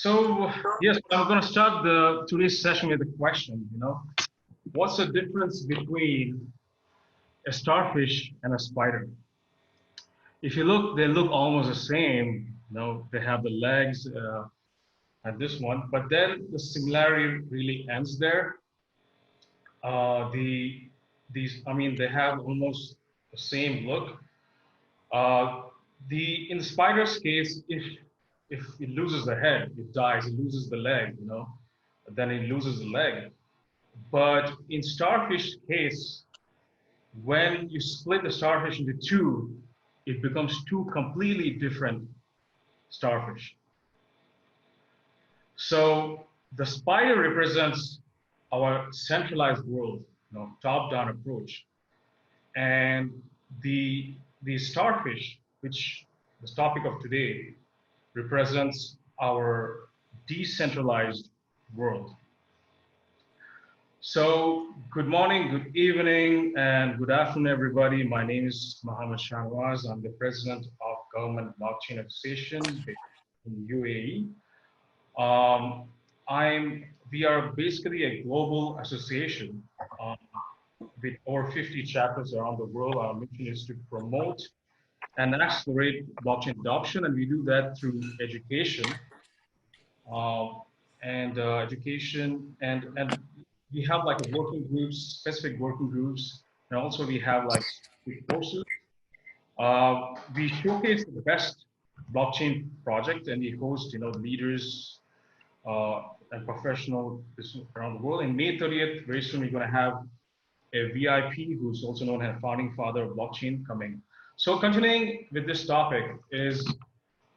So yes, I'm going to start today's session with a question. What's the difference between a starfish and a spider? If you look, they look almost the same. They have the legs and this one, but then the similarity really ends there. They have almost the same look. Uh, in the spider's case, if it loses the head, it dies. It loses the leg. Then it loses the leg. But in starfish case, when you split the starfish into two, it becomes two completely different starfish. So the spider represents our centralized world, top-down approach, and the starfish, which the topic of today, represents our decentralized world. So good morning, good evening, and good afternoon, everybody. My name is Shahnawaz. I'm the president of Government Blockchain Association in UAE. We are basically a global association with over 50 chapters around the world. Our mission is to promote and accelerate blockchain adoption, and we do that through education. And we have like working groups, specific working groups, and also we have like courses. We showcase the best blockchain project, and we host, leaders and professionals around the world. In May 30th, very soon we're going to have a VIP who's also known as founding father of blockchain coming. So continuing with this topic is,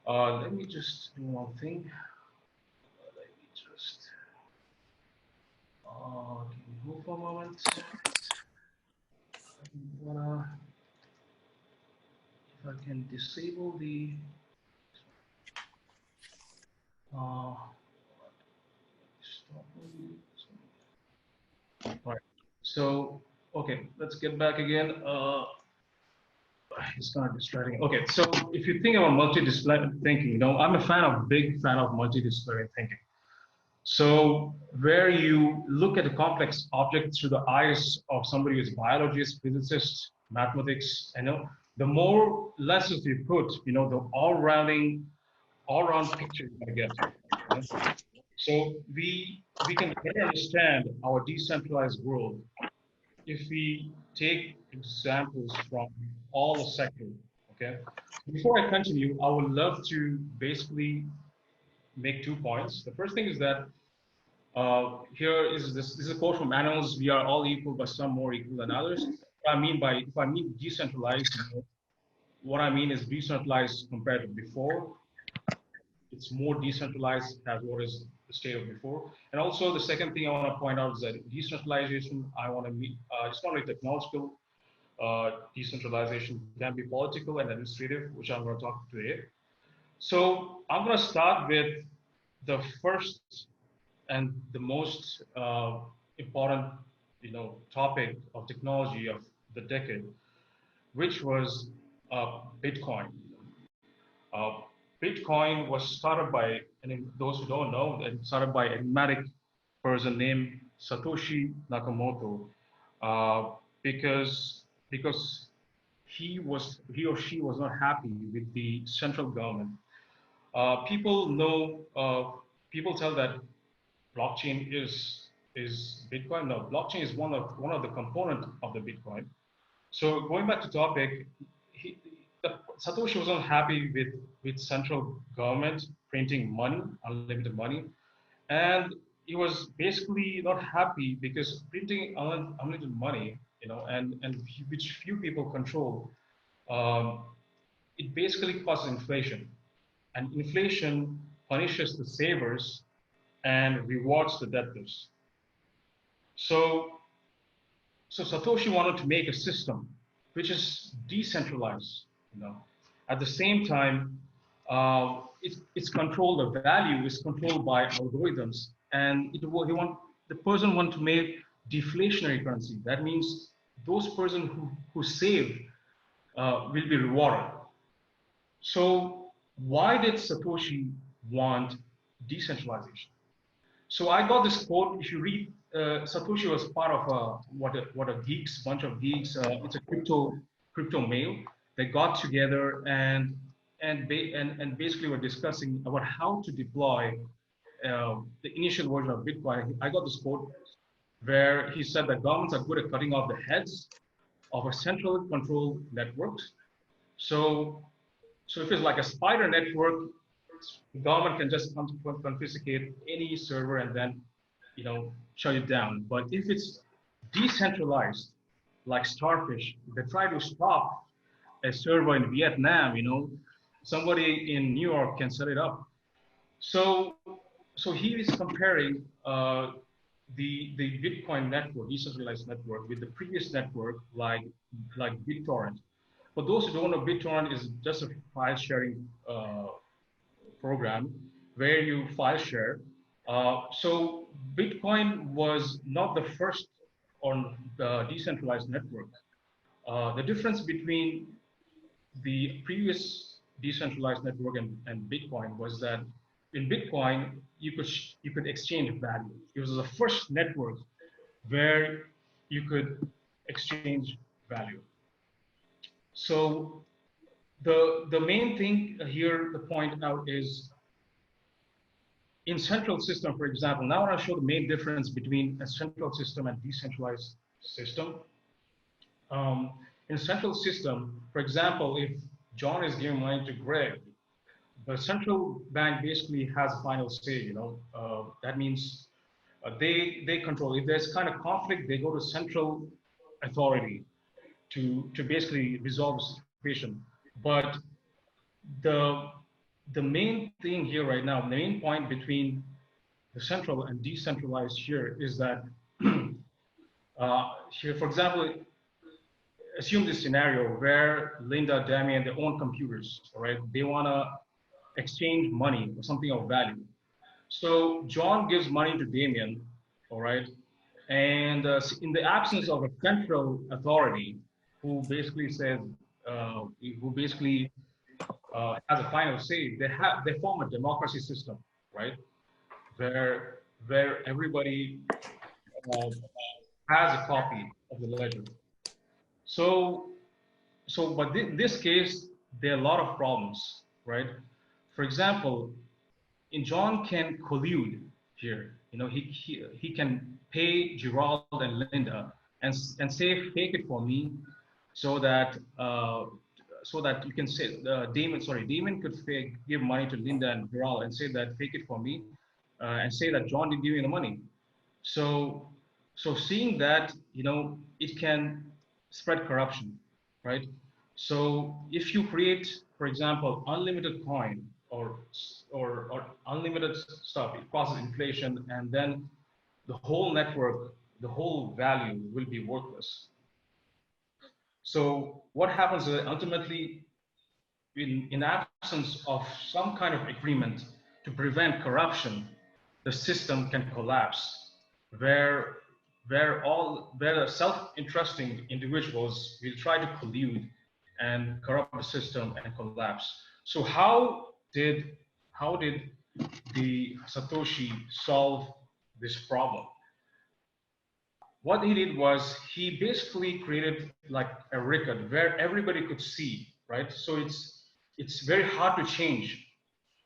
let me just do one thing. Let me just, can you hold for a moment? If I can disable the, right. So, okay, let's get back again. It's kind of distracting. Okay, so if you think about multidisciplinary thinking, I'm a big fan of multidisciplinary thinking. So where you look at a complex object through the eyes of somebody who's a biologist, physicist, mathematics, the more lessons you put, the all-round picture you're gonna get. So we can better understand our decentralized world if we take examples from all the sectors. Okay. Before I continue, I would love to basically make 2 points. The first thing is that here is this is a quote from Animals: "We are all equal, but some more equal than others." If I mean decentralized, what I mean is decentralized compared to before. It's more decentralized as what is the state of before. And also the second thing I want to point out is that decentralization, I want to meet, it's not only technological, decentralization can be political and administrative, which I'm going to talk today. So I'm going to start with the first and the most important, topic of technology of the decade, which was Bitcoin. Bitcoin was started by, and those who don't know, it started by an enigmatic person named Satoshi Nakamoto, because he or she was not happy with the central government. People tell that blockchain is Bitcoin. No, blockchain is one of the components of the Bitcoin. So going back to topic, Satoshi was not happy with central government printing money, unlimited money, and he was basically not happy because printing unlimited money, and which few people control, it basically causes inflation, and inflation punishes the savers and rewards the debtors. So Satoshi wanted to make a system which is decentralized. At the same time, it's controlled. The value is controlled by algorithms, and the person want to make deflationary currency. That means those persons who save will be rewarded. So why did Satoshi want decentralization. So I got this quote. If you read, Satoshi was part of what a geeks, bunch of geeks. It's a crypto mail. They got together and basically were discussing about how to deploy the initial version of Bitcoin. I got this quote where he said that governments are good at cutting off the heads of a central control networks. So so if it's like a spider network, the government can just confiscate any server and then, shut it down. But if it's decentralized, like Starfish, they try to stop a server in Vietnam, somebody in New York can set it up. So, so he is comparing the Bitcoin network, decentralized network, with the previous network, like BitTorrent. For those who don't know, BitTorrent is just a file sharing program where you file share. So Bitcoin was not the first on the decentralized network. The difference between the previous decentralized network and Bitcoin was that in Bitcoin you could exchange value. It was the first network where you could exchange value. So the main thing here to point out is in central system, for example. Now I'll show the main difference between a central system and decentralized system. In central system, for example, if John is giving money to Greg, the central bank basically has final say. That means they control. If there's kind of conflict, they go to central authority to basically resolve the situation. But the the main thing here right now, the main point between the central and decentralized here is that here, for example, assume this scenario where Linda, Damien, they own computers, all right? They want to exchange money or something of value. So John gives money to Damien, all right? And in the absence of a central authority who basically says, who basically has a final say, they form a democracy system, right? Where everybody uh, has a copy of the ledger. So but in this case, there are a lot of problems, right? For example, in John can collude here. He can pay Gerald and Linda and say fake it for me, so that you can say Damon could give money to Linda and Gerald and say that fake it for me, and say that John didn't give you the money. So, seeing that, it can spread corruption, right? So if you create, for example, unlimited coin or unlimited stuff, it causes inflation, and then the whole network, the whole value will be worthless. So what happens is that ultimately, in absence of some kind of agreement to prevent corruption, the system can collapse, where where self-interesting individuals will try to collude and corrupt the system and collapse. So how did the Satoshi solve this problem? What he did was he basically created like a record where everybody could see, right? So it's very hard to change.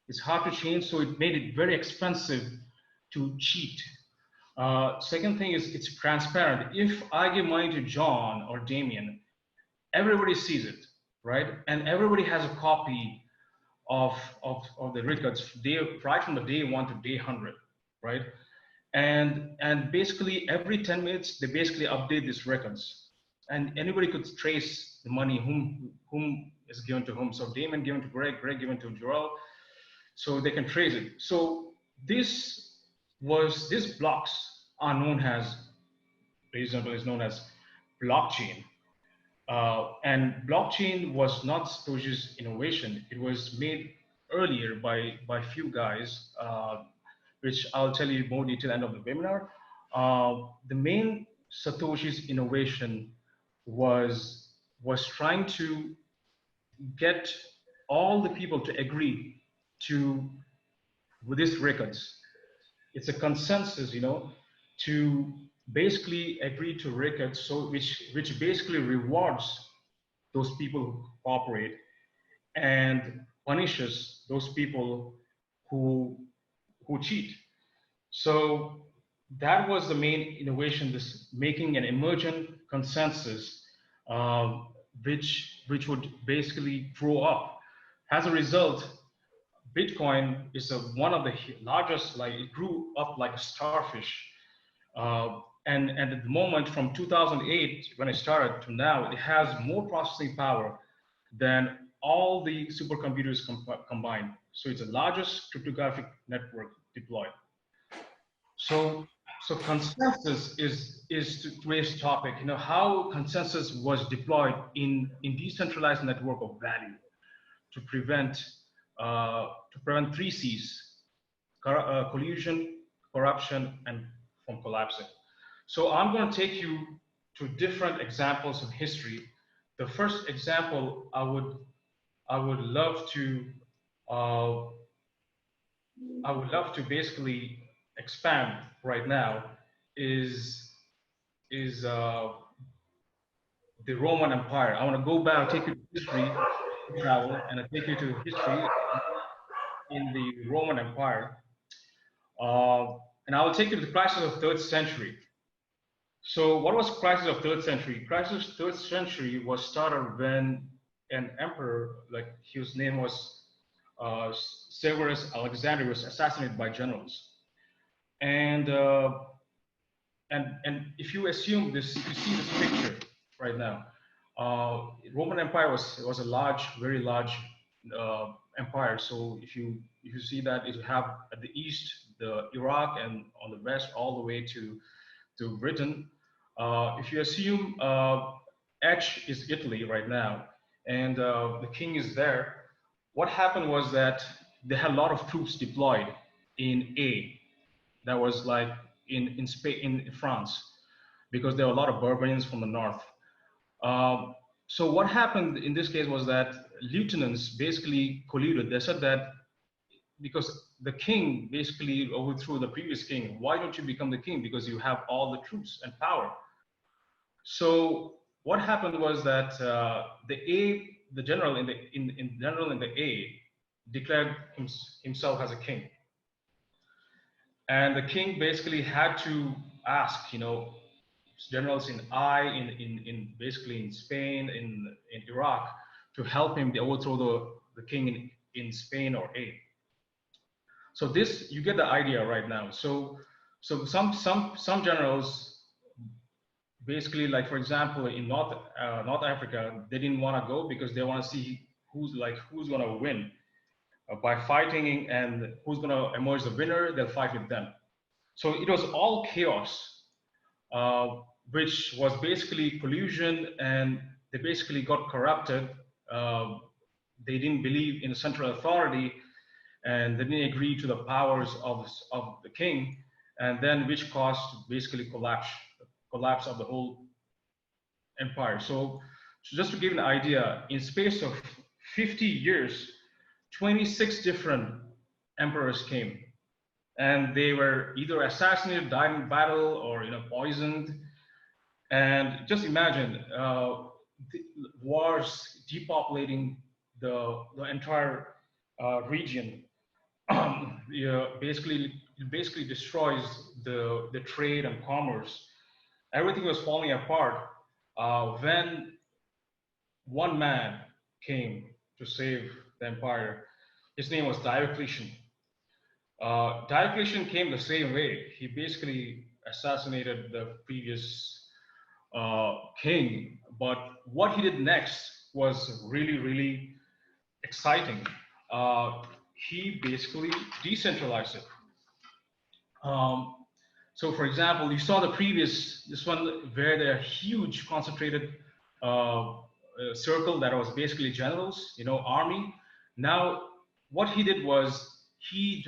It's hard to change, so it made it very expensive to cheat. Second thing is it's transparent. If I give money to John or Damien, everybody sees it, right? And everybody has a copy of the records right from the day one to day 100, right? And basically every 10 minutes they basically update these records, and anybody could trace the money whom is given to whom. So Damon given to Greg given to Joel, so they can trace it. So these blocks are known as, reasonably is known as blockchain. And blockchain was not Satoshi's innovation. It was made earlier by few guys, which I'll tell you more detail end of the webinar. The main Satoshi's innovation was trying to get all the people to agree to Buddhist records. It's a consensus, to basically agree to records, so which basically rewards those people who cooperate and punishes those people who cheat. So that was the main innovation, this making an emergent consensus, um, which would basically grow up. As a result, Bitcoin is one of the largest, like it grew up like a starfish. And at the moment, from 2008, when I started to now, it has more processing power than all the supercomputers combined. So it's the largest cryptographic network deployed. So, so consensus is today's topic. How consensus was deployed in decentralized network of value to prevent three C's: collusion, corruption, and from collapsing. So I'm going to take you to different examples of history. The first example I would love to uh, basically expand right now is the Roman Empire. I want to go back, take you to history, travel, and I take you to history in the Roman Empire. And I will take you to the crisis of third century. So what was crisis of third century? Crisis third century was started when an emperor, like his name was uh, Severus Alexander, was assassinated by generals. And and if you assume this, if you see this picture right now, Roman Empire was a large, very large empire. So if you see that, it have at the east the Iraq, and on the west all the way to Britain. If you assume H is Italy right now, and the king is there, what happened was that they had a lot of troops deployed in A. That was like in Spain, in France, because there were a lot of barbarians from the north. So what happened in this case was that lieutenants basically colluded. They said that because the king basically overthrew the previous king, why don't you become the king? Because you have all the troops and power. So what happened was that the general in the A, declared himself as a king, and the king basically had to ask, generals in in basically in Spain, in Iraq, to help him to overthrow the king in Spain or A. So this, you get the idea right now. So some generals basically, like for example, in North Africa, they didn't want to go because they want to see who's going to win by fighting, and who's going to emerge the winner. They'll fight with them. So it was all chaos, uh, which was basically collusion, and they basically got corrupted. Uh, they didn't believe in the central authority, and they didn't agree to the powers of the king, and then which caused basically collapse of the whole empire. So just to give an idea, in space of 50 years, 26 different emperors came, and they were either assassinated, died in battle, or poisoned. And just imagine wars depopulating the entire region. Basically, it basically destroys the trade and commerce. Everything was falling apart when one man came to save the empire. His name was Diocletian. Diocletian came the same way. He basically assassinated the previous king, but what he did next was really, really exciting. Uh, he basically decentralized it. Um, so, for example, you saw this one where there are huge concentrated circle that was basically generals, army. Now, what he did was he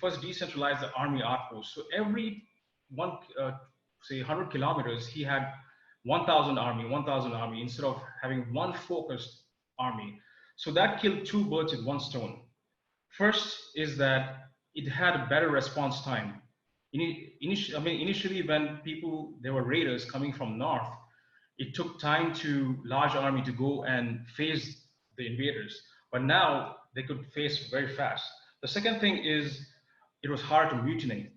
first decentralized the army outpost. So every one, say 100 kilometers, he had 1,000 army instead of having one focused army. So that killed two birds with one stone. First is that it had a better response time. Initially, when there were raiders coming from north, it took time to large army to go and face the invaders. But now they could face very fast. The second thing is it was hard to mutiny.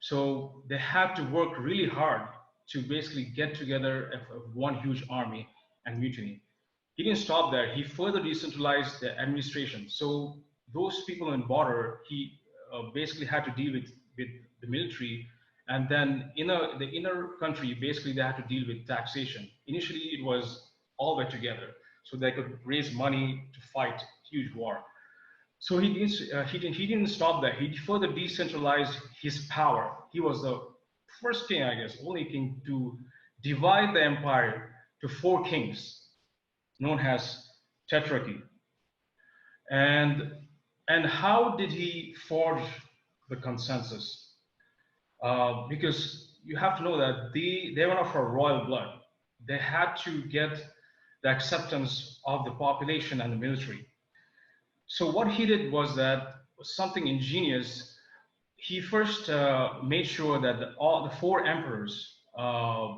So they had to work really hard to basically get together one huge army and mutiny. He didn't stop there. He further decentralized the administration. So those people in border, he basically had to deal with the military, and then the inner country, basically they had to deal with taxation. Initially, it was all were together, so they could raise money to fight huge war. So he didn't stop there. He further decentralized his power. He was the first king, I guess, only king to divide the empire to four kings, known as tetrarchy. And and how did he forge the consensus? Because you have to know that they were not for royal blood. They had to get the acceptance of the population and the military. So what he did was that something ingenious. He first made sure that all the four emperors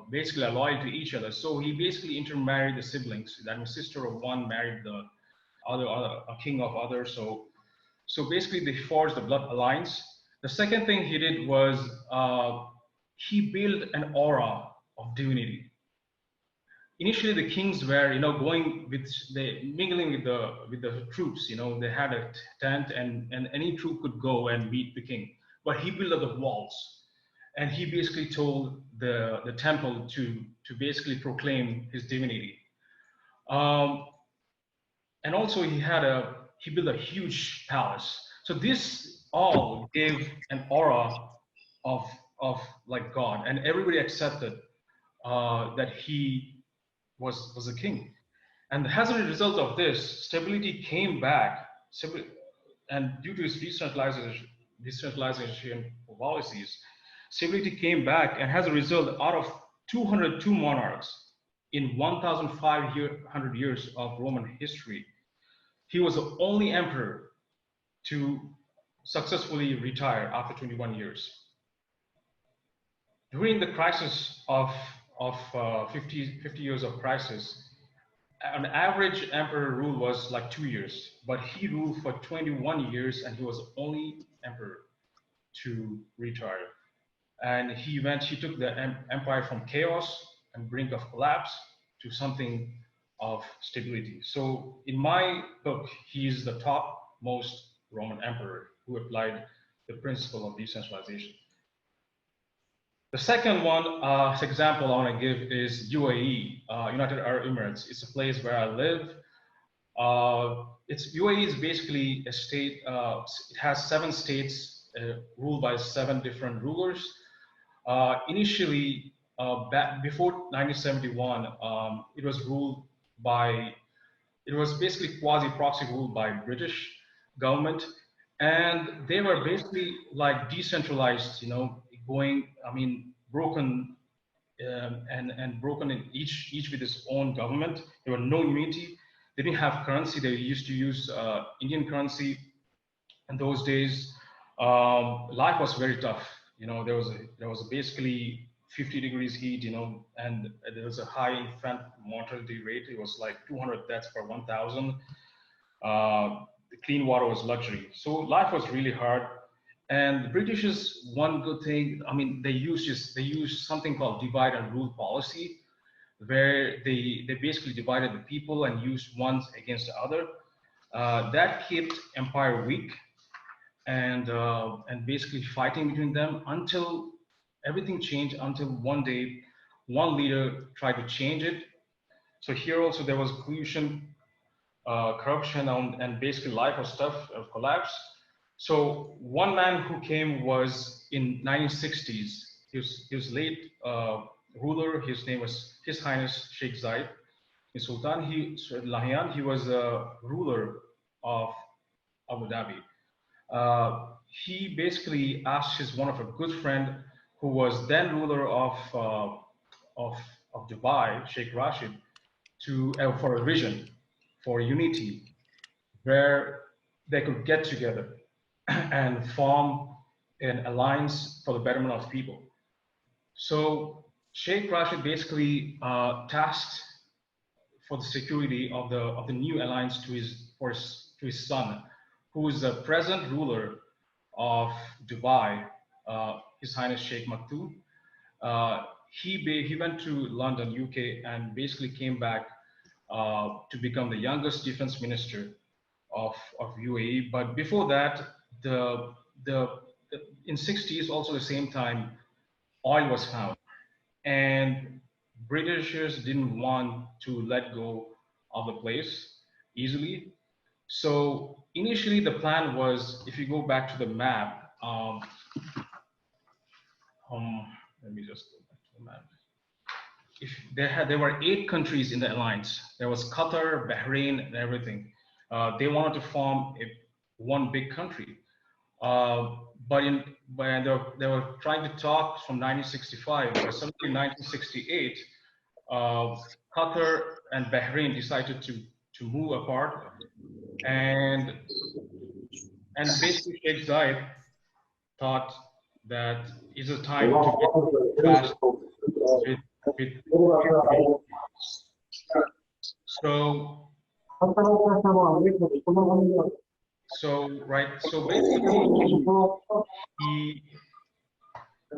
basically are loyal to each other. So he basically intermarried the siblings. That means sister of one married the other a king of other. So basically they forged the blood alliance. The second thing he did was he built an aura of divinity. Initially, the kings were, going with the mingling with the troops. They had a tent, and any troop could go and meet the king. But he built up the walls, and he basically told the temple to basically proclaim his divinity. Um, and also he built a huge palace. So this all gave an aura of like God, and everybody accepted that he was a king. And as a result of this, stability came back, and due to his decentralization policies, stability came back, and as a result, out of 202 monarchs in 1,500 years of Roman history, he was the only emperor to successfully retire after 21 years. During the crisis of 50 years of crisis, an average emperor rule was like 2 years, but he ruled for 21 years, and he was the only emperor to retire. And he took the empire from chaos and brink of collapse to something of stability. So in my book, he's the top most Roman emperor who applied the principle of decentralization. The second example I want to give is UAE, United Arab Emirates. It's a place where I live. It's UAE is basically a state. It has 7 states ruled by 7 different rulers. Initially, back before 1971, it was ruled by. It was basically quasi-proxy ruled by British government, and they were basically like decentralized. Broken and broken in each with its own government. There were no unity. They didn't have currency. They used to use Indian currency. In those days, life was very tough. There was basically 50 degrees heat. And there was a high infant mortality rate. It was like 200 deaths per 1,000. The clean water was luxury. So life was really hard. And the British's one good thing, they used something called divide and rule policy, where they basically divided the people and used ones against the other. That kept empire weak, and basically fighting between them until everything changed. Until one day, one leader tried to change it. So here also there was collusion, corruption, and basically life was tough, collapse. So one man who came was in 1960s. He was late ruler. His name was His Highness Sheikh Zayed bin Sultan. He was a ruler of Abu Dhabi. He basically asked one of a good friend, who was then ruler of Dubai, Sheikh Rashid, for a vision, for unity, where they could get together. and form an alliance for the betterment of people. So Sheikh Rashid basically tasked for the security of the new alliance to to his son, who is the present ruler of Dubai, His Highness Sheikh Maktoum. Uh, he went to London, UK, and basically came back to become the youngest defense minister of UAE. But before that, the, the, the in 60s, also the same time, oil was found, and Britishers didn't want to let go of the place easily. So initially, the plan was, if you go back to the map, um, let me just go back to the map. If there were 8 countries in the alliance. There was Qatar, Bahrain, and everything. They wanted to form one big country. Uh, but when they were trying to talk from 1965, but suddenly in 1968, Qatar and Bahrain decided to move apart, and basically Sheikh Zayed thought that it's a time to get fast with with so so basically he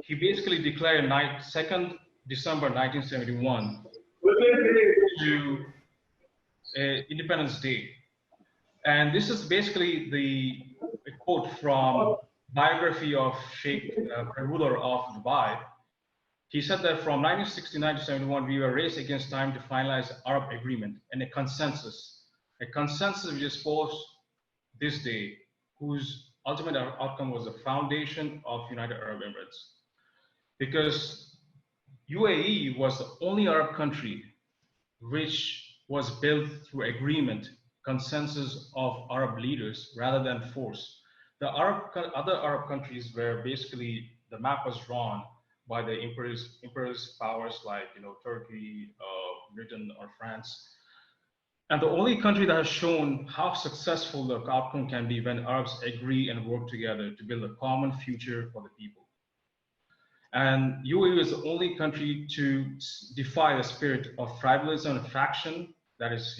he basically declared 2nd December 1971 to Independence Day. And this is basically a quote from biography of Sheikh, ruler of Dubai. He said that from 1969 to 71, we were raced against time to finalize Arab agreement and a consensus which is posed this day, whose ultimate outcome was the foundation of United Arab Emirates. Because UAE was the only Arab country which was built through agreement, consensus of Arab leaders rather than force. Other Arab countries where basically the map was drawn by the imperialist powers like Turkey, Britain, or France. And the only country that has shown how successful the outcome can be when Arabs agree and work together to build a common future for the people. And UAE is the only country to defy the spirit of tribalism and faction that is,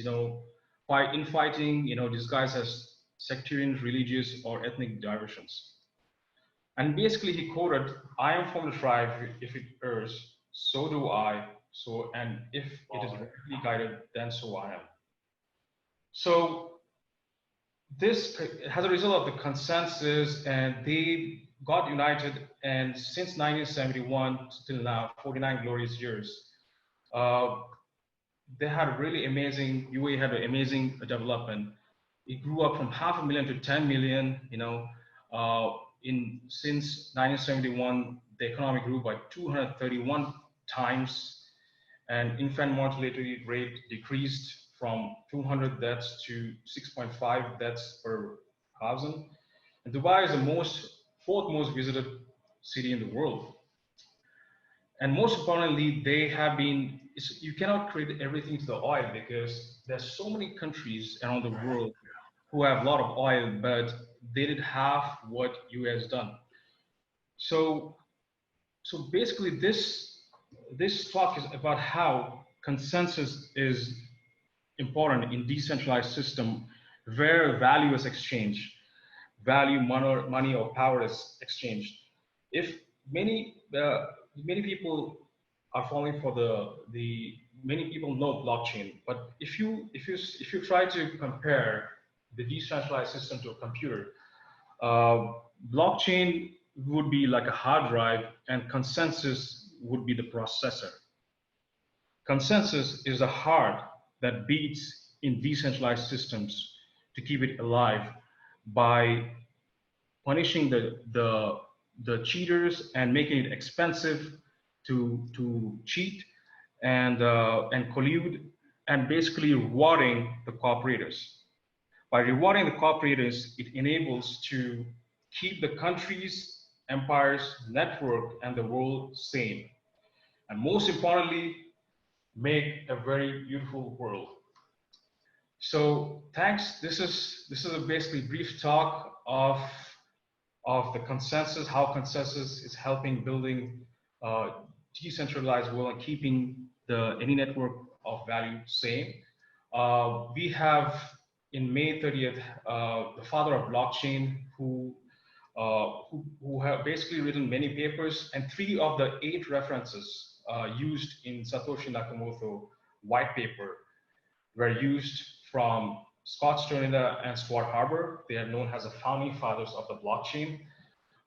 by infighting, disguised as sectarian, religious, or ethnic diversions. And basically, he quoted, "I am from the tribe. If it errs, so do I. So, and if it is rightly guided, then so I am." So this, as a result of the consensus, and they got united, and since 1971 till now, 49 glorious years, uh, they had really amazing, UAE had an amazing development. It grew up from 500,000 to 10 million, since 1971, the economy grew by 231 times, and infant mortality rate decreased from 200 deaths to 6.5 deaths per thousand. And Dubai is the fourth most visited city in the world. And most importantly, they have been, you cannot credit everything to the oil because there's so many countries around the world who have a lot of oil, but they didn't have what US done. So, so basically this talk is about how consensus is important in decentralized system where value is exchanged, value, money or power is exchanged. If many people are falling for the many people know blockchain, but if you try to compare the decentralized system to a computer, uh, blockchain would be like a hard drive, and consensus would be the processor. Consensus is the heart that beats in decentralized systems to keep it alive by punishing the cheaters and making it expensive to cheat and collude, and basically rewarding the cooperators. By rewarding the cooperators, it enables to keep the countries, empires, network, and the world sane. And most importantly, make a very beautiful world. So thanks. This is a basically brief talk of of the consensus, how consensus is helping building decentralized world and keeping any network of value same. We have in May 30th, the father of blockchain who have basically written many papers, and 3 of the 8 references used in Satoshi Nakamoto white paper were used from Scott Sternida and Stuart Harbour. They are known as the founding fathers of the blockchain.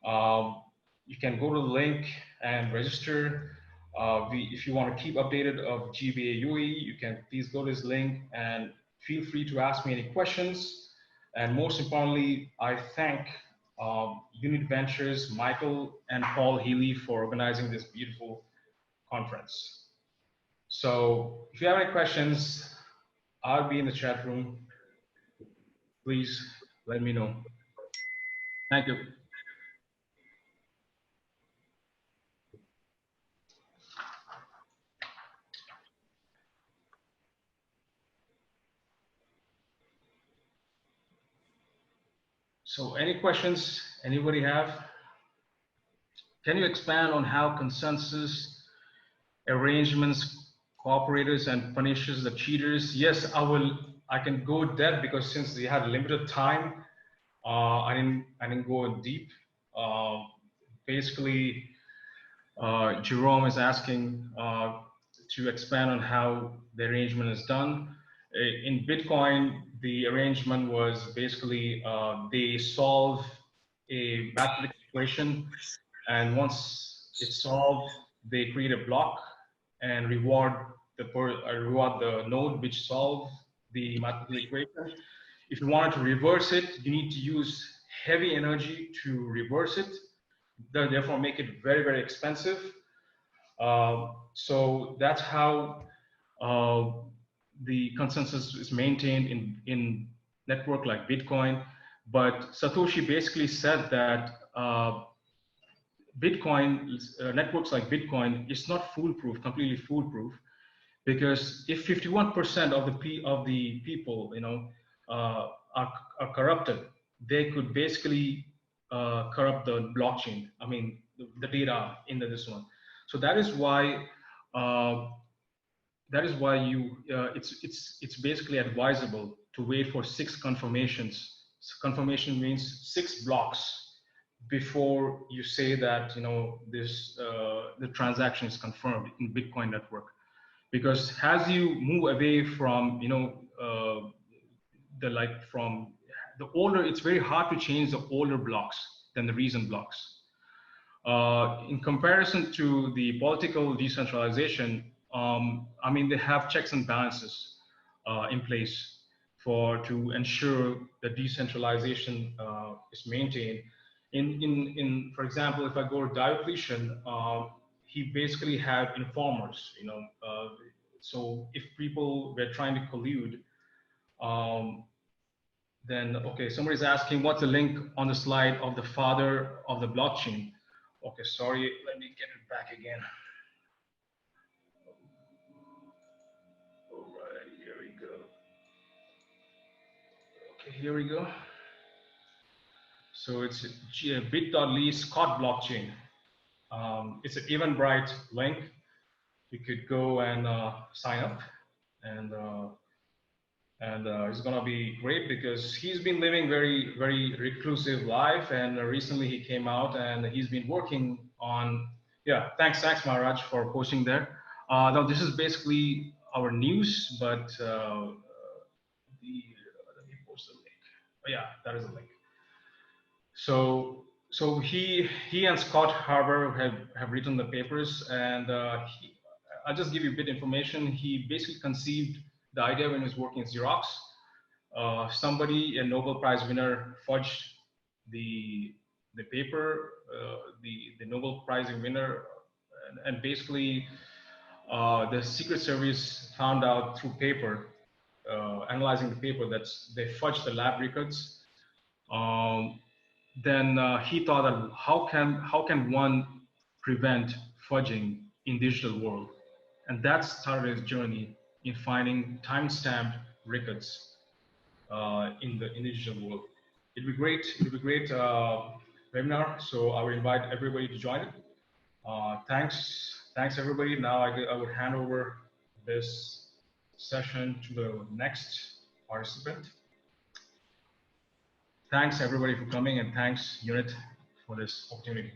Um, you can go to the link and register. If you want to keep updated of GBA UE, you can please go to this link and feel free to ask me any questions. And most importantly, I thank Unit Ventures, Michael and Paul Healy for organizing this beautiful conference. So if you have any questions, I'll be in the chat room. Please let me know. Thank you. So any questions anybody have? Can you expand on how consensus arrangements cooperators and punishes the cheaters? Yes, I can go depth because since we had limited time, I didn't go deep. Basically, Jerome is asking to expand on how the arrangement is done. In Bitcoin, the arrangement was basically they solve a mathematical equation, and once it's solved, they create a block and reward the node which solved the mathematical equation. If you wanted to reverse it, you need to use heavy energy to reverse it, therefore make it very, very expensive. So that's how the consensus is maintained in network like Bitcoin. But Satoshi basically said that Bitcoin, networks like Bitcoin is not foolproof, completely foolproof, because if 51% of the people, are corrupted, they could basically corrupt the blockchain. I mean, the data in this one. So that is why it's basically advisable to wait for 6 confirmations. Confirmation means 6 blocks before you say that the transaction is confirmed in Bitcoin network, because as you move away from from the older, it's very hard to change the older blocks than the recent blocks. In comparison to the political decentralization, I mean, they have checks and balances in place to ensure that decentralization is maintained. For example, if I go to Diocletian, he basically had informers, so if people were trying to collude, then, okay, somebody's asking what's the link on the slide of the father of the blockchain. Okay, sorry, let me get it back again. All right, here we go. Okay, here we go. So it's bit.ly Scott blockchain. It's an Eventbrite link. You could go and sign up, and it's gonna be great because he's been living very, very reclusive life, and recently he came out and he's been working on. Yeah, thanks Maharaj for posting there. Now this is basically our news, but let me post the link. Oh, yeah, that is a link. So he and Scott Harbour have written the papers, and I'll just give you a bit of information. He basically conceived the idea when he was working at Xerox. Somebody, a Nobel Prize winner, fudged the paper, the Nobel Prize winner, and basically the Secret Service found out through paper, analyzing the paper, that they fudged the lab records. Then he thought that how can one prevent fudging in digital world, and that started his journey in finding time-stamped records in the digital world. It'd be great webinar. So I would invite everybody to join it. Thanks everybody. Now I would hand over this session to the next participant. Thanks everybody for coming, and thanks Unit for this opportunity.